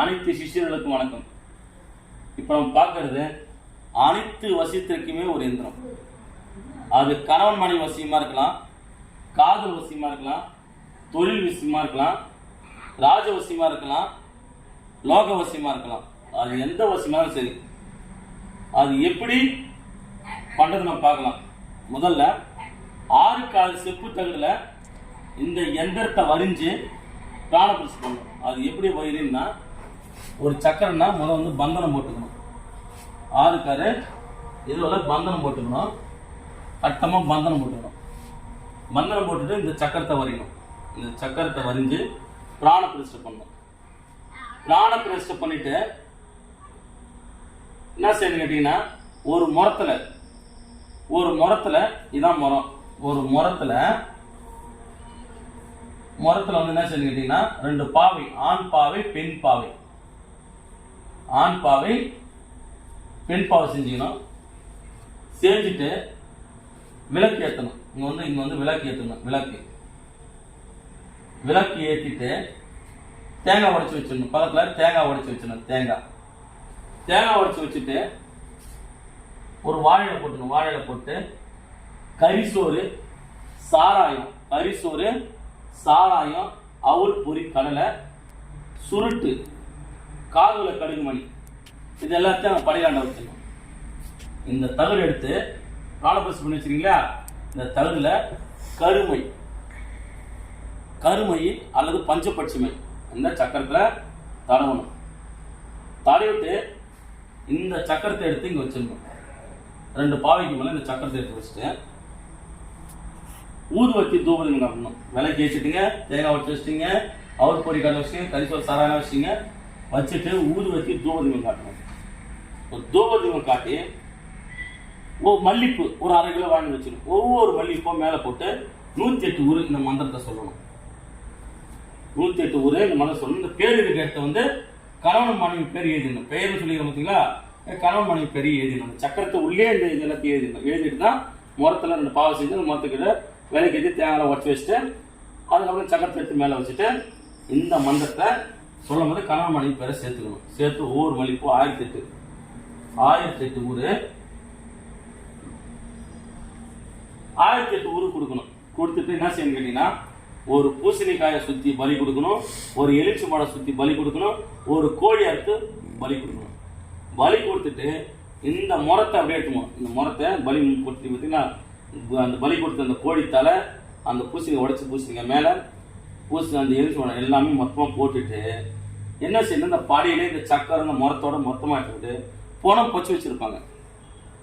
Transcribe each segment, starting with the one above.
அனைத்து சிஷியர்களுக்கும் வணக்கம். இப்போ நம்ம பார்க்கறது அனைத்து வசியத்திற்குமே ஒரு எந்திரம். அது கணவன் மனைவி வசியமா இருக்கலாம், காதல் வசியமா இருக்கலாம், தொழில் விஷயமா இருக்கலாம், ராஜ வசியமா இருக்கலாம், லோக வசியமா இருக்கலாம். அது எந்த வசியமாலும் சரி, அது எப்படி பண்றது நம்ம பார்க்கலாம். முதல்ல 6 கால் செப்பு தகுடுல இந்த எந்திரத்தை வரிஞ்சு பிராணபிரதிஷ்டை பண்ணணும். அது எப்படி வயிறுன்னா, ஒரு சக்கரம்னா முதல்ல வந்து பந்தனம் போட்டுக்கணும். 6 காரு இதுல பந்தனம் போட்டுக்கணும். கட்டமா பந்தனம் போட்டுக்கணும். பந்தனம் போட்டுட்டு இந்த சக்கரத்தை வரையணும். இந்த சக்கரத்தை வரிஞ்சு பிராண பிரதிஷ்டை பண்ணணும். பிராண பிரதிஷ்டை பண்ணிட்டு என்ன செய்யணும் கேட்டீங்கன்னா, ஒரு முறத்துல இதான் முறம். ஒரு முறத்துல வந்து என்ன செய்யணும் கேட்டீங்கன்னா, 2 பாவை, ஆண் பாவை பெண் பாவை, ஆண் பாவை பெண் பாவை செஞ்சுக்கணும். செஞ்சுட்டு விளக்கு ஏற்றணும். இங்க வந்து விளக்கு ஏற்றணும். விளக்கு ஏற்றிட்டு தேங்காய் உடைச்சு வச்சிடணும். பக்கத்துல தேங்காய் உடைச்சு வச்சிடணும். தேங்காய் உடைச்சு வச்சுட்டு ஒரு வாழையில போட்டுணும். வாழையில போட்டு கரிசோறு, சாராயம், அவுள் பொறி, கடலை, சுருட்டு, காதுல கடுகு மணி, இது எல்லாத்தையும் படையாண்ட வச்சிடணும். இந்த தகடு எடுத்து பிராணபிரதிஷ்டை பண்ணி வச்சிருக்கீங்களா, இந்த தகடுல கருமை அல்லது பஞ்சபட்சிமை இந்த சக்கரத்துல தடவணும். தடவிட்டு இந்த சக்கரத்தை எடுத்து இங்க வச்சிடணும். 2 பாவைக்கு மேல இந்த சக்கரத்தை எடுத்து வச்சுட்டு ஊதுவத்தி தூபதி காட்டணும். விலைக்கு வச்சுட்டீங்க, தேங்காய் வச்சு வச்சுட்டீங்க, அவர் பொறி கடை வச்சுங்க, கரிசோறு சாராயம் வச்சுங்க, வச்சுட்டு ஊதுவத்தி தூபதீபம் காட்டணும். ஒரு தூபதீபம் காட்டி மல்லிப்பூ ஒரு 1/2 கிலோ வாங்கி வச்சிடணும். ஒவ்வொரு மல்லிப்பூ மேல போட்டு 108 ஊரு இந்த மந்திரத்தை சொல்லணும். 108 ஊரு இந்த மந்திரம் சொல்லணும். இந்த பேர் இருக்க இடத்த வந்து கணவன் மனைவி பேர் எழுதிடணும். பெயர்னு சொல்லிக்கிறோம் பார்த்தீங்களா, கணவன் மனைவி பேர் எழுதிடணும். சக்கரத்தை உள்ளே இந்த எல்லாத்தையும் எழுதிடணும். எழுதிட்டு தான் முறத்துல 2 பாவை செஞ்சு அந்த முறத்துக்கிட்ட விலைக்கு ஏற்றி தேங்காய் உடச்சி வச்சுட்டு அதுக்கப்புறம் சக்கரத்தை எடுத்து மேலே வச்சுட்டு இந்த மந்திரத்தை சொல்லும் போது கணவன் மனைவி பேரை சேர்த்துக்கணும். சேர்த்து ஒவ்வொரு மல்லிப்பூ 1008 ஊரு 1008 ஊரு கொடுக்கணும். கொடுத்துட்டு என்ன செய்யணும் கேட்டீங்கன்னா, ஒரு பூசணிக்காயை சுத்தி பலி கொடுக்கணும், ஒரு எலுமிச்சை பழம் சுத்தி பலி கொடுக்கணும், ஒரு கோழி அறுத்து பலி கொடுக்கணும். பலி கொடுத்துட்டு இந்த முறத்தை அப்படியே எடுத்துக்கணும். இந்த முறத்தை பலி கொடுத்து பார்த்தீங்கன்னா, அந்த பலி கொடுத்த அந்த கோழி தலை, அந்த பூசணிக்காய் உடைச்சு பூசணிக்காய் மேலே அந்த எலுமிச்சை பழம் எல்லாமே மொத்தமாக போட்டுட்டு என்ன செய்யணும், இந்த பாடியிலே இந்த சக்கரை இந்த முறத்தோட மொத்தமாக எடுத்துக்கிட்டு போனம் பொச்சு வச்சிருப்பாங்க.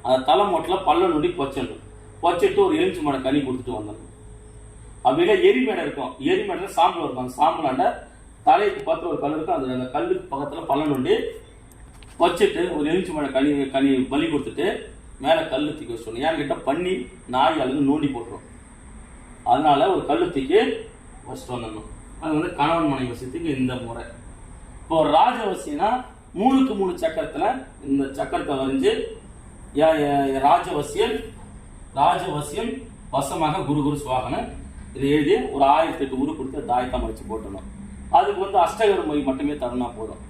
அந்த தலை மொட்டில் பல்ல நொடி பொச்சிடணும். பொச்சிட்டு ஒரு எலுமிச்சை பழம் கனி கொடுத்துட்டு வந்துடணும். அப்படின்னா எரிமேடை இருக்கும். எரிமேடையில் சாம்பல் இருக்கும். அந்த சாம்பலாண்ட தலைக்கு பார்த்து ஒரு கல் இருக்கும். அது அந்த கல்லுக்கு பக்கத்தில் பல்ல நொண்டி வச்சுட்டு ஒரு எலுமிச்சை பழம் கனி பலி கொடுத்துட்டு மேலே கல் தூக்கி வச்சுக்கணும். ஏன்னு கேட்டால் பண்ணி நாய் அல்லது நோண்டி போட்டுரும். அதனால ஒரு கல் தூக்கி வச்சுட்டு வந்துடணும். அது வந்து கணவன் மனைவி வசியத்துக்கு இந்த முறை. இப்போ ஒரு ராஜவசியம்னா 3க்கு 3 சக்கரத்துல இந்த சக்கரத்தை வரைஞ்சு ராஜவசியம் வசமாக குரு சுவாகன இதை எழுதி ஒரு 1008 ஊரு கொடுத்து தாயத்தம் வச்சு போட்டணும். அதுக்கு வந்து அஷ்டகர மொழி மட்டுமே தருணா போதும்.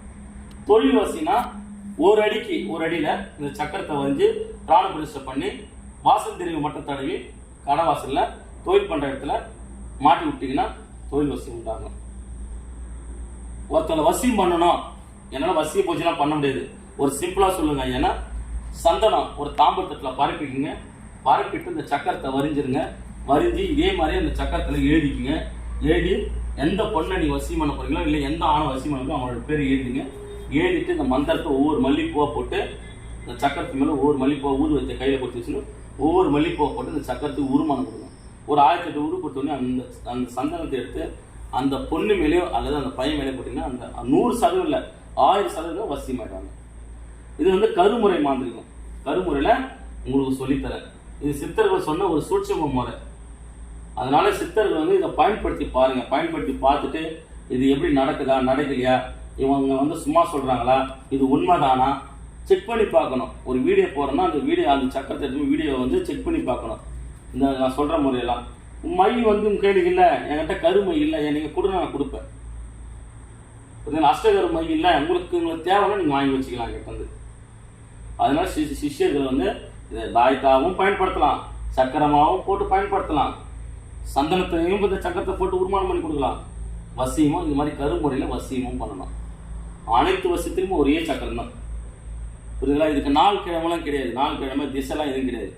தொழில் வசினா ஒரு அடியில இந்த சக்கரத்தை வரைஞ்சு பிராண பிரதிஷ்டை பண்ணி வாசல் தெரிவு மட்டும் தடவி கடவாசல்ல தொழில் பண்ற இடத்துல மாட்டி விட்டீங்கன்னா தொழில் வசியம் உண்டாகும். ஒருத்தனை வசியம் பண்ணணும், என்னால வசிய பூஜைலாம் பண்ண முடியாது, ஒரு சிம்பிளா சொல்லுங்க. ஏன்னா சந்தனம் ஒரு தாம்பூலத்துல பரப்பிக்குங்க. பரப்பிட்டு இந்த சக்கரத்தை வரிஞ்சிருங்க. வரிஞ்சு இதே மாதிரி அந்த சக்கரத்துல எழுதிக்குங்க. எழுதி எந்த பொண்ணை நீங்க வசியம் பண்ண போறீங்களோ இல்லை எந்த ஆணை வசியம் பண்ணோ அவங்களோட பேர் எழுதிங்க. எழுதிட்டு இந்த மந்திரத்தை ஒவ்வொரு மல்லிப்பூவா போட்டு இந்த சக்கரத்து மேல ஒவ்வொரு மல்லிப்பூவா ஊது வச்ச கையில கொடுத்து வச்சுன்னு ஒவ்வொரு மல்லிப்பூவா போட்டு இந்த சக்கரத்துக்கு உருமானம் கொடுங்க. ஒரு 1008 ஊரு கொடுத்தோடனே அந்த சந்தனத்தை எடுத்து அந்த பொண்ணு மேலேயோ அல்லது அந்த பையன் மேலே போட்டீங்கன்னா அந்த 100% இல்லை 1000% வசியம் ஆயிடுவாங்க. இது வந்து கருமுறை மாந்திரிகம். கருமுறையில உங்களுக்கு சொல்லித்தரேன். இது சித்தர்கள் சொன்ன ஒரு சூட்சம முறை. அதனால சித்தர்கள் வந்து இதை பயன்படுத்தி பாருங்க. பயன்படுத்தி பார்த்துட்டு இது எப்படி நடக்குதா நடக்கலையா, இவங்க வந்து சும்மா சொல்றாங்களா, இது உண்மைதானா செக் பண்ணி பார்க்கணும். ஒரு வீடியோ போறோம்னா அந்த சக்கரத்தை எடுத்து வீடியோ வந்து செக் பண்ணி பார்க்கணும். இந்த நான் சொல்ற முறையெல்லாம் மை வந்து கேள்வி இல்லை, என்கிட்ட கருமை இல்லை, நீங்க கொடுங்க நான் கொடுப்பேன். புரியுதுங்களா? அஷ்டகர் மை இல்லை, உங்களுக்கு தேவைன்னா நீங்கள் வாங்கி வச்சுக்கலாம் கிட்ட வந்து. அதனால சிஷ்யர்கள் வந்து இதை தாய்க்காவும் பயன்படுத்தலாம், சக்கரமாகவும் போட்டு பயன்படுத்தலாம், சந்தனத்தையும் இந்த சக்கரத்தை போட்டு உருமானம் பண்ணி கொடுக்கலாம், வசியமும் இந்த மாதிரி கருமுறையில் வசியமும் பண்ணலாம். அனைத்து வசியத்திலும் ஒரே சக்கரம் தான். புரியுதுங்களா? இதுக்கு நாள் கிழமெல்லாம் கிடையாது, நாள் கிழமை திசைலாம் எதுவும் கிடையாது.